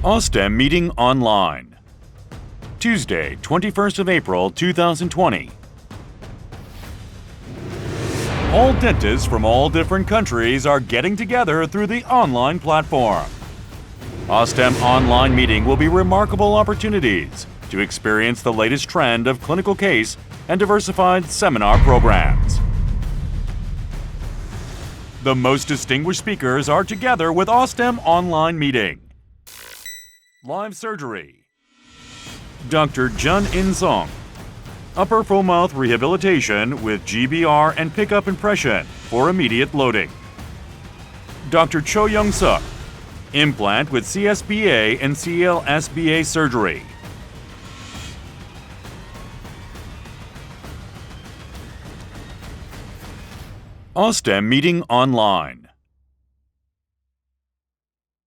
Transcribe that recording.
OSSTEM meeting online. Tuesday, 21st of April, 2020. All dentists from all different countries are getting together through the online platform. OSSTEM online meeting will be remarkable opportunities to experience the latest trend of clinical case and diversified seminar programs. The most distinguished speakers are together with OSSTEM online meeting. Live surgery. Dr. Jeon Seong. Upper full mouth rehabilitation with GBR and pickup impression for immediate loading. Dr. Yong Seok. Implant with CSBA and CLSBA surgery. OSSTEM meeting online.